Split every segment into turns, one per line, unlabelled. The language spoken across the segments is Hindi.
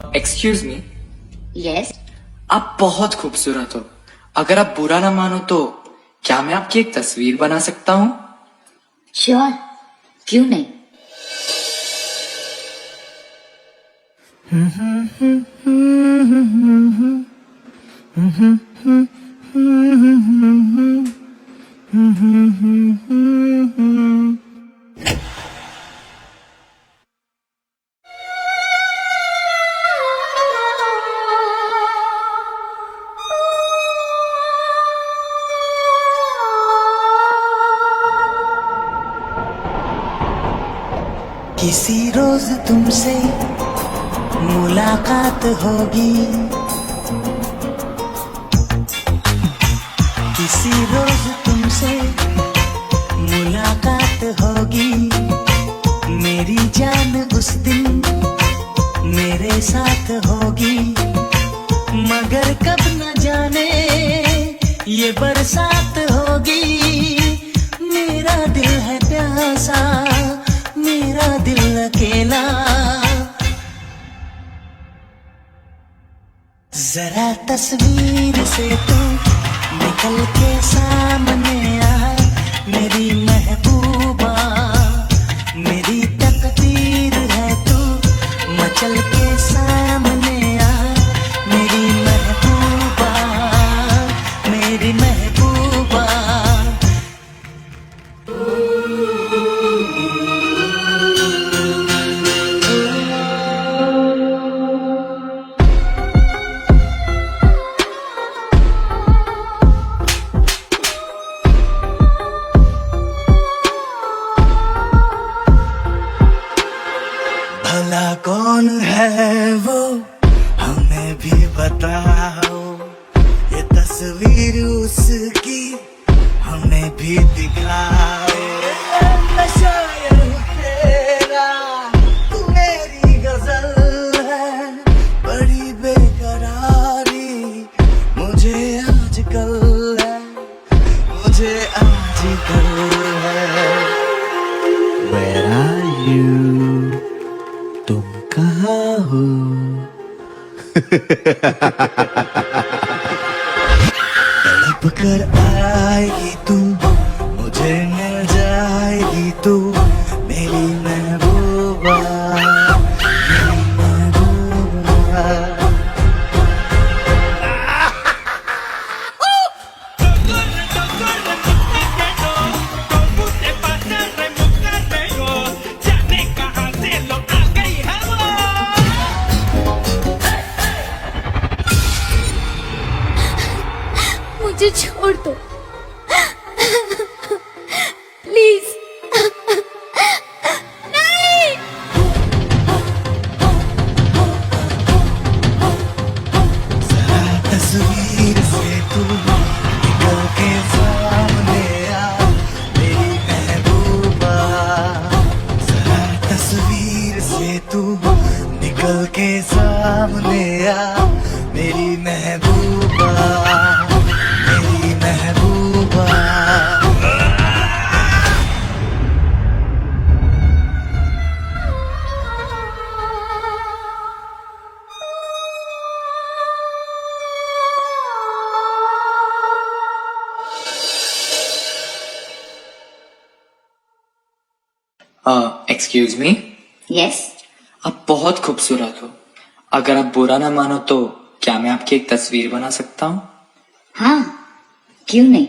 Excuse me.
यस।
आप बहुत खूबसूरत हो। अगर आप बुरा ना मानो तो क्या मैं आपकी एक तस्वीर बना सकता हूँ?
श्योर, क्यों नहीं।
किसी रोज तुमसे मुलाकात होगी, किसी रोज तुमसे मुलाकात होगी। मेरी जान उस दिन मेरे साथ होगी, मगर कब न जाने ये बरसात होगी। मेरा दिल है प्यासा, मेरा दिल अकेला, जरा तस्वीर से तू निकल के सामने आ। मेरी महबूबा, मेरी तकदीर है तू, मचल के सामने आ। मेरी महबूबा, मेरी महबूबा। भला कौन है वो, हमें भी बताओ। ये तस्वीर उसकी हमें भी दिखाओ। नशा ये तेरा, तू मेरी गजल है, बड़ी बेकरारी मुझे आजकल है, मुझे आजकल है। Where are you? तुम कहाँ हो? तड़प कर आएगी तू, मुझे मिल जाएगी तू, मेरी महबूबा, मेरी महबूबा।
मुझे छोड़ दो प्लीज। नहीं।
जरा तस्वीर से तू निकल के सामने आ, मेरी महबूबा। जरा तस्वीर से तू निकल के सामने आ, मेरी महबूबा, मेरी महबूबा।
Excuse me.
यस।
आप बहुत खूबसूरत हो। अगर आप बुरा ना मानो तो क्या मैं आपकी एक तस्वीर बना सकता हूँ?
हाँ, क्यों नहीं।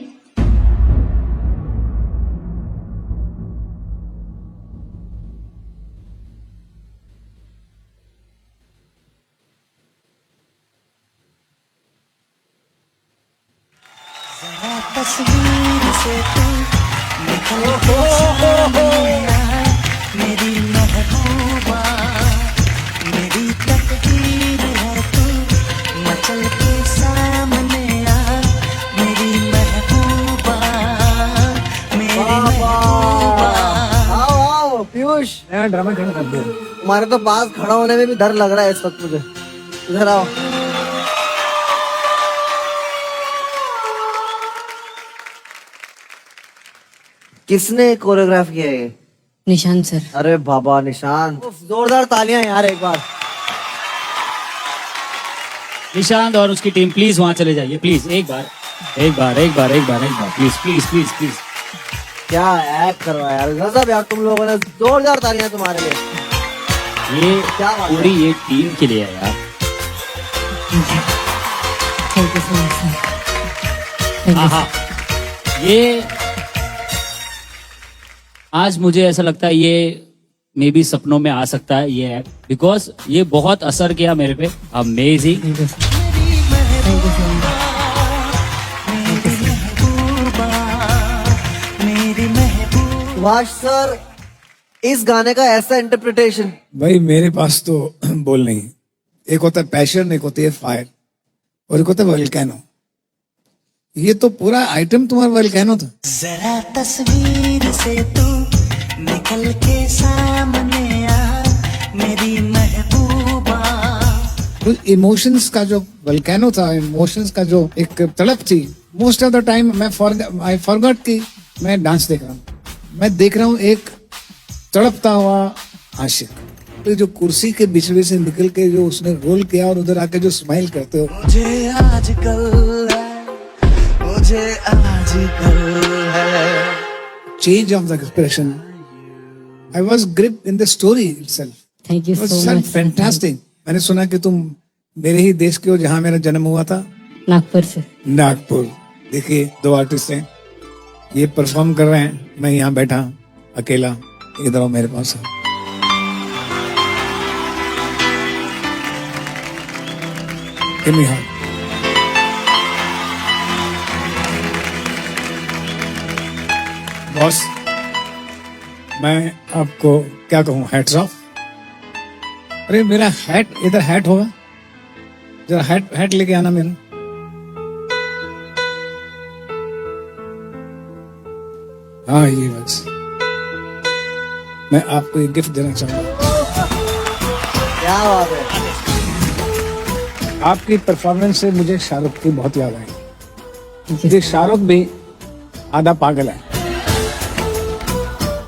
जरा तस्वीर से तू निकल के सामने आ, मेरी महबूबा, मेरी तकदीर है तू, मचल के सामने आ। मेरी महबूबा, मेरी महबूबा।
आओ पीयूष, ड्रामा खड़ा कर दो। तुम्हारे तो पास खड़ा होने में भी डर लग रहा है इस वक्त मुझे। इधर आओ। किसने कोरियोग्राफ किया है ये?
निशांत सर।
अरे बाबा निशांत, जोरदार तालियां यार एक बार।
निशांत और उसकी टीम प्लीज वहां चले जाइए, प्लीज एक बार प्लीज।
क्या एक्ट करवाया यार, गजब यार तुम लोगों ने, जोरदार तालियां तुम्हारे लिए।
ये
क्या बात है?
पूरी ये टीम के लिए है यार। हाँ, ये आज मुझे ऐसा लगता है ये मे बी सपनों में आ सकता है ये एक्ट, बिकॉज ये बहुत असर किया मेरे पे। अमेजिंग।
सुभाष सर, इस गाने का ऐसा इंटरप्रिटेशन।
भाई मेरे पास तो बोल नहीं, एक होता है पैशन, एक होती है फायर, और एक होता है वोल्केनो। ये तो पूरा आइटम तुम्हारा वोल्केनो था।
जरा तस्वीर से तू निकल के सामने आ, मेरी महबूबा।
तो इमोशंस का जो वोल्केनो था, इमोशंस का जो एक तड़प थी, most of the time I forgot कि मैं डांस देख रहा हूँ, मैं देख रहा हूँ एक तड़पता हुआ आशिक। तो जो कुर्सी के बिछड़े से निकल के जो उसने रोल किया और उधर आके जो स्माइल करते हो,
मुझे आजकल है
change of the expression. I was gripped in the story itself.
Thank you
It was
so much.
fantastic. मैंने सुना कि तुम मेरे ही देश के हो जहाँ मेरा जन्म हुआ था,
नागपुर से।
नागपुर। देखिए दो आर्टिस्ट हैं, ये परफॉर्म कर रहे हैं, मैं यहाँ बैठा अकेला, इधर आओ मेरे पास। Give me a hug. Boss, मैं आपको क्या कहूँ, हैट्स ऑफ। अरे मेरा हैट इधर, हैट होगा जरा, हैट लेके आना मेरा। हाँ ये बस, मैं आपको एक गिफ्ट देना चाहूंगा।
क्या बात है।
आपकी परफॉर्मेंस से मुझे शाहरुख की बहुत याद आई। मुझे शाहरुख भी आधा पागल है,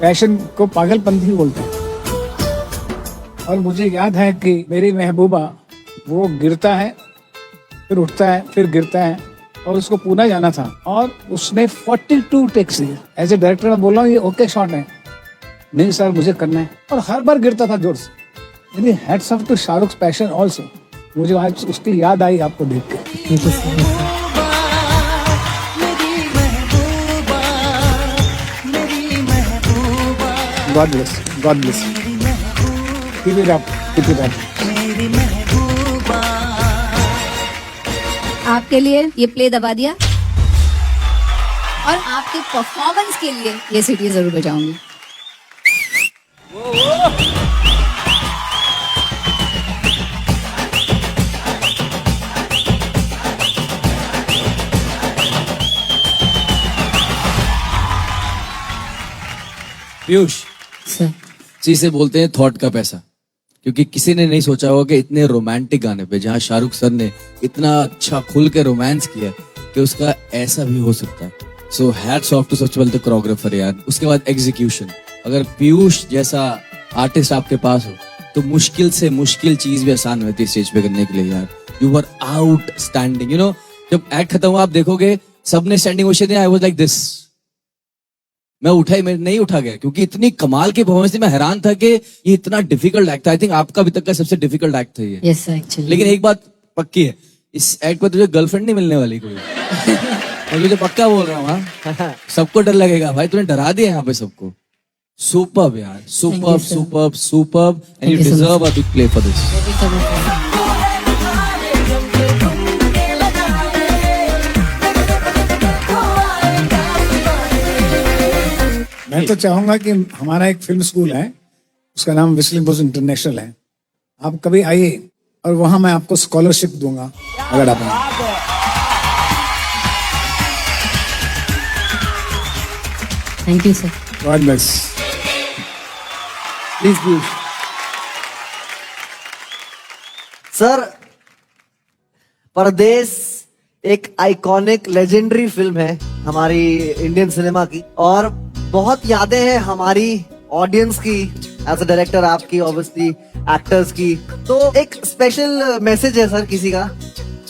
पैशन को पागलपंथी बोलते हैं। और मुझे याद है कि मेरी महबूबा, वो गिरता है फिर उठता है फिर गिरता है, और उसको पूना जाना था, और उसने 42 टेक्स लिए। एज ए डायरेक्टर मैं बोल रहा हूँ ये ओके शॉट है, नहीं सर मुझे करना है, और हर बार गिरता था जोर से। यानी hats off to Shahrukh passion also. मुझे आज उसकी याद आई आपको देख के। God bless. God bless. Keep it up. Keep it up.
आपके लिए ये प्ले दबा दिया, और आपके परफॉर्मेंस के लिए ये सीटी जरूर बजाऊंगी।
पीयूष
सर,
जी से बोलते हैं थॉट का पैसा, क्योंकि किसी ने नहीं सोचा होगा कि इतने रोमांटिक गाने पे जहाँ शाहरुख सर ने इतना अच्छा खुल के रोमांस किया कि उसका ऐसा भी हो सकता है। सो हैट्स ऑफ टू सबसे पहले तो कोरियोग्राफर यार, उसके बाद एग्जीक्यूशन। अगर पीयूष जैसा आर्टिस्ट आपके पास हो तो मुश्किल से मुश्किल चीज भी आसान होती है स्टेज पे करने के लिए यार। You were outstanding. You know जब एक्ट खत्म हुआ आप देखोगे सबने स्टैंडिंग ओवेशन दिया। आई वाज लाइक दिस, मैं उठा ही, मैं नहीं उठा गया क्योंकि इतनी कमाल की परफॉर्मेंस थी। मैं हैरान था कि ये इतना डिफिकल्ट एक्ट था। आई थिंक आपका अभी तक का सबसे डिफिकल्ट एक्ट था ये।
Yes sir, actually.
लेकिन एक बात पक्की है, इस एक्ट पर तुझे गर्लफ्रेंड नहीं मिलने वाली कोई। मैं तुझे पक्का बोल रहा हूँ। हाँ, सबको डर लगेगा भाई, तूने डरा दिया यहाँ पे सबको। सुपर्ब यार, superb superb superb, and you deserve a big play for this.
मैं तो चाहूंगा कि हमारा एक फिल्म स्कूल है, उसका नाम विस्लिंग बॉयज इंटरनेशनल है। आप कभी आइए और वहां मैं आपको स्कॉलरशिप दूंगा अगर आप आए।
Thank you sir.
God bless.
Please please sir, परदेश एक आइकॉनिक लेजेंडरी फिल्म है हमारी इंडियन सिनेमा की, और बहुत यादें हैं हमारी ऑडियंस की, एज अ डायरेक्टर आपकी, ऑब्वियसली एक्टर्स की। तो एक स्पेशल मैसेज है सर किसी का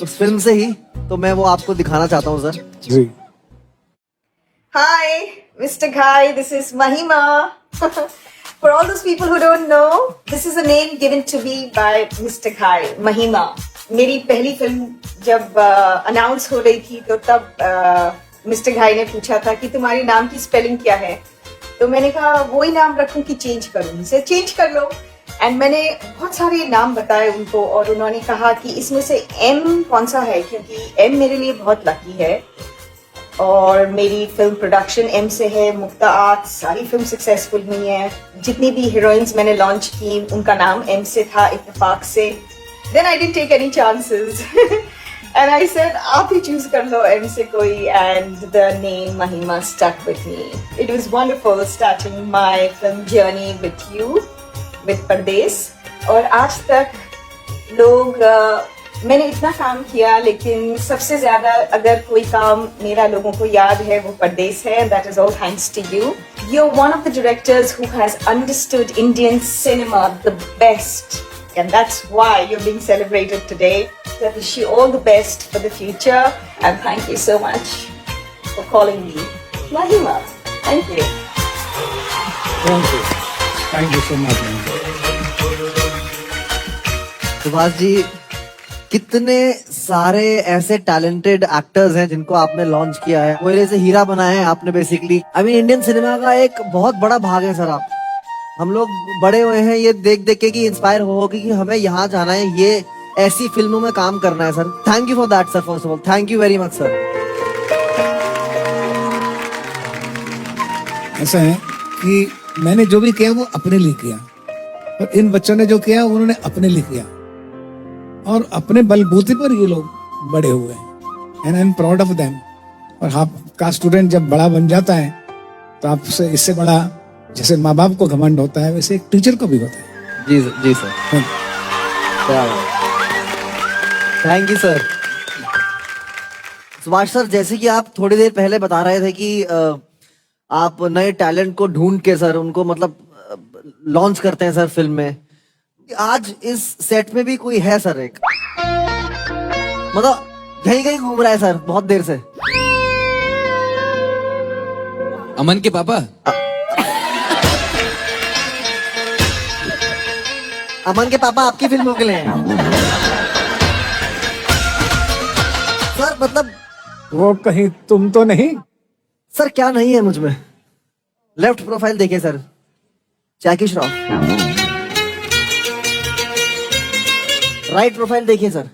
उस फिल्म से ही, तो मैं वो आपको दिखाना चाहता हूँ sir.
Ji
Hi, Mr. Ghai, this is Mahima. For all those people who don't know, this is a name given to me by Mr. Ghai, Mahima. मेरी पहली फिल्म जब अनाउंस हो रही थी तो तब मिस्टर घाई ने पूछा था कि तुम्हारे नाम की स्पेलिंग क्या है, तो मैंने कहा वही नाम रखूं कि चेंज करूं, से चेंज कर लो। एंड मैंने बहुत सारे नाम बताए उनको और उन्होंने कहा कि इसमें से एम कौन सा है, क्योंकि एम मेरे लिए बहुत लकी है और मेरी फिल्म प्रोडक्शन एम से है। मुक्ता आर्ट सारी फिल्म सक्सेसफुल हुई है, जितनी भी हीरोइंस मैंने लॉन्च की उनका नाम एम से था इत्तेफाक से। Then I didn't take any chances and I said आप ही चूज कर लो एम से कोई, and the name Mahima stuck with me. It was wonderful starting my film journey with you, with Pardes. और आज तक लोग मैंने इतना काम किया, लेकिन सबसे ज्यादा अगर कोई काम मेरा लोगों को याद है वो परदेस है। That is all thanks to you. You are one of the directors who has understood Indian cinema the best, and that's why you're being celebrated today. So I wish you all the best for the future, and thank you so much for calling me Mahima. Thank you.
Thank you so much.
Subhash ji, कितने सारे ऐसे टैलेंटेड एक्टर्स हैं जिनको आपने लॉन्च किया है, कोयले से हीरा बनाया है आपने basically. I mean Indian cinema का एक बहुत बड़ा भाग है सर आप। हम लोग बड़े हुए हैं ये देख देख के कि इंस्पायर हो कि हमें यहाँ जाना है, ये ऐसी फिल्मों में काम करना है sir. Thank you for that sir, first of all thank you very much sir.
ऐसा है कि मैंने जो भी किया वो अपने लिए किया, और इन बच्चों ने जो किया उन्होंने अपने लिए किया, और अपने बलबूते पर ये लोग बड़े हुए हैं, and I am proud of them. और आपका स्टूडेंट जब बड़ा बन जाता है तो आपसे इससे बड़ा, जैसे माँ बाप को घमंड होता है वैसे एक टीचर को भी होता है।
जी जी sir, thank you sir. Subhash sir, जैसे कि आप थोड़ी देर पहले बता रहे थे कि आप नए टैलेंट को ढूंढ के सर उनको मतलब लॉन्च करते हैं सर फिल्म में। आज इस सेट में भी कोई है सर, एक मतलब कहीं कहीं घूम रहा है सर बहुत देर से।
अमन के पापा,
अमन के पापा आपकी फिल्मों के लिए हैं सर, मतलब
वो कहीं तुम तो नहीं?
सर क्या नहीं है मुझ में? लेफ्ट प्रोफाइल देखिए सर, जैकी श्रॉफ। राइट प्रोफाइल देखिए सर,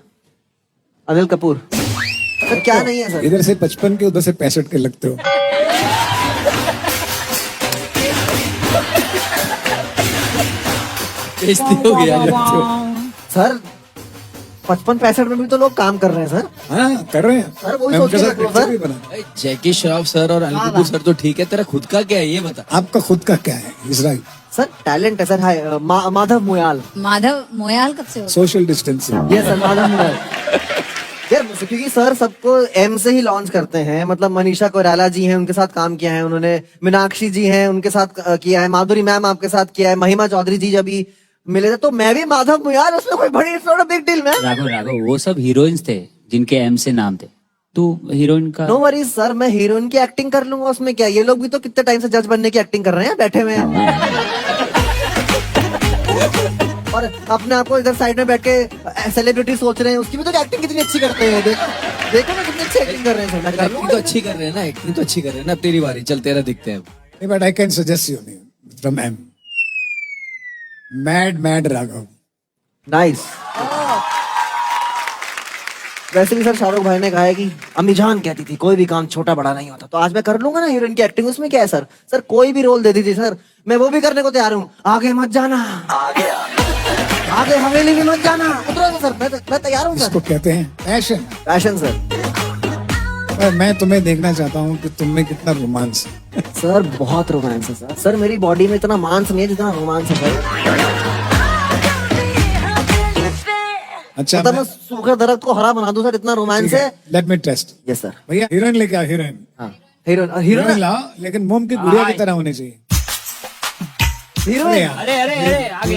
अनिल कपूर। सर क्या नहीं है सर?
इधर से 55 के उधर से 65 के लगते हो।
बेइज्जती हो गया
सर 55-65 में भी तो लोग काम कर रहे हैं सर।
हाँ कर रहे हैं
सर, वही
मैं
सोच
उनके
के
साथ
रख लो
picture
सर।
भी बना।
जैकी श्रॉफ सर और अनिल कपूर सर तो ठीक है, तेरा खुद का क्या है ये बता।
आपका खुद का क्या है? इसराइल
सर टैलेंट है सर। हाय माधव मोयाल।
माधव मोयाल कब से हो?
Social distancing.
ये सर माधव मोयाल यार, क्योंकि सर सबको एम से ही लॉन्च करते हैं। मतलब मनीषा कोइराला जी हैं, उनके साथ काम किया है उन्होंने, मीनाक्षी जी हैं उनके साथ किया है, माधुरी मैम आपके साथ किया है, महिमा चौधरी जी जब भी मिले थे, तो मैं भी माधव यार, उसमें कोई बड़ी बिग डील में।
राघव वो सब हीरोइंस थे जिनके एम से नाम थे, तू हीरोइन का।
नो वरीज सर, मैं हीरोइन की एक्टिंग कर लूंगा, उसमें क्या। ये लोग भी तो कितने टाइम से जज बनने की एक्टिंग कर रहे हैं, बैठे हुए हैं और अपने आप को इधर साइड में बैठ के सेलिब्रिटी सोच रहे हैं, उसकी भी तो एक्टिंग कितनी अच्छी करते हैं। देखो ना कितनी अच्छी एक्टिंग कर रहे हैं सर।
एक्टिंग तो अच्छी कर रहे हैं ना, एक्टिंग तो अच्छी कर रहे हैं ना। अब तेरी बारी, चल तेरा दिखते हैं।
नहीं, but I can suggest you from M, mad Raghav.
Nice. वैसे भी सर शाहरुख भाई ने कहा है कि अम्मी जान कहती थी कोई भी काम छोटा बड़ा नहीं होता, तो आज मैं कर लूंगा ना हीरोइन की एक्टिंग। उसमें क्या है सर? सर कोई भी रोल दे दीजिए सर, मैं वो भी करने को तैयार हूँ। आगे मत जाना, आगे हवेली में मत जाना, उतरो सर, मैं तैयार हूँ सर।
इसको कहते हैं पैशन।
Passion sir.
पर मैं तुम्हें देखना चाहता हूँ कि तुम में कितना रोमांस है।
सर बहुत रोमांस है सर। सर मेरी बॉडी में इतना मांस नहीं है जितना रोमांस है सर।
अच्छा,
मतलब मैं सूखे दरख्त को हरा बना दूं सर, इतना रोमांस है।
Let me test.
Yes sir.
भैया हीरोइन लेके आओ, हीरोइन।
हाँ हीरोइन
हीरोइन लाओ, लेकिन मोम की गुड़िया की तरह होनी चाहिए।
हीरोइन
अरे आगे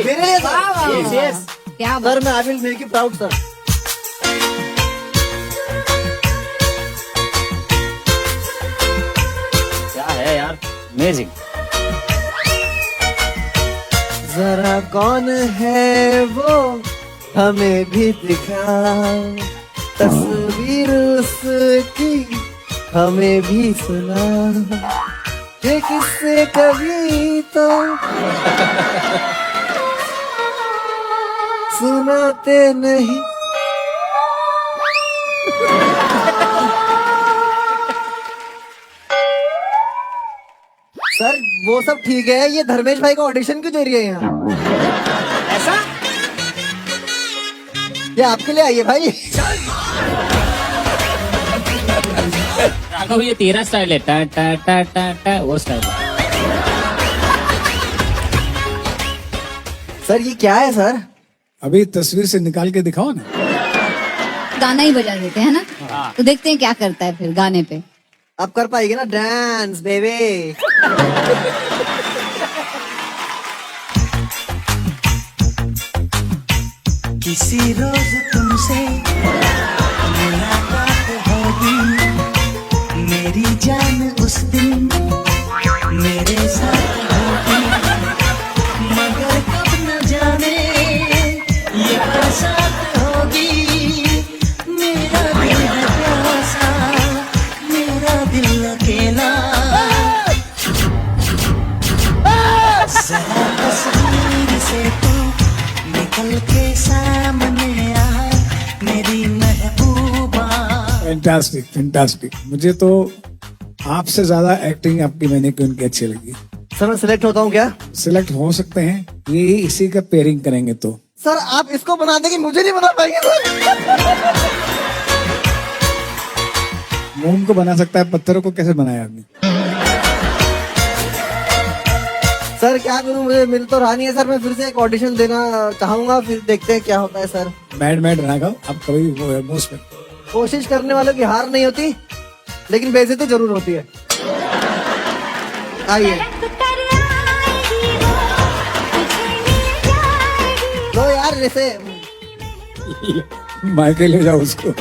मेरे लिए सर।
क्या
सर मैं I will make you proud sir.
Amazing.
जरा कौन है वो हमें भी दिखा, तस्वीर उसकी हमें भी सुना, ये किससे कभी तो सुनाते नहीं। सर वो सब ठीक है, ये धर्मेश भाई का ऑडिशन क्यों दे रही है यहाँ? ऐसा ये आपके लिए आई है भाई।
राघव ये तेरा स्टाइल है, टा टा टा टा टा वो स्टाइल है।
सर ये क्या है सर?
अभी तस्वीर से निकाल के दिखाओ ना।
गाना ही बजा देते हैं ना, तो देखते हैं क्या करता है फिर गाने पे।
आप कर पाएंगे ना डांस बेबी?
किसी रोज तुमसे मुलाकात होगी, मेरी जान उस दिन मेरे साथ होगी, मगर कब न जाने ये बरसात होगी। मेरा दिल है प्यासा, मेरा दिल अकेला, जरा तस्वीर से तू निकल के सामने आ, मेरी महबूबा।
Fantastic fantastic. मुझे तो आपसे ज्यादा एक्टिंग आपकी मैंने क्यों उनकी अच्छी लगी।
सर मैं सिलेक्ट होता हूँ क्या?
सिलेक्ट हो सकते हैं, ये इसी का पेयरिंग करेंगे तो।
सर आप इसको बना देंगे, मुझे नहीं बना पाएंगे सर।
मोम को बना सकता है, पत्थरों को कैसे बनाया आपने?
सर क्या करूं, मुझे मिल तो रहा नहीं है सर। मैं फिर से एक ऑडिशन देना चाहूंगा, फिर देखते हैं क्या होता है सर।
मैड राघव, आप कभी वो है मोस्ट में।
कोशिश करने वालों की हार नहीं होती, लेकिन बेइज्जती जरूर होती है। आइए लो यार, जैसे
मायके ले जाओ उसको।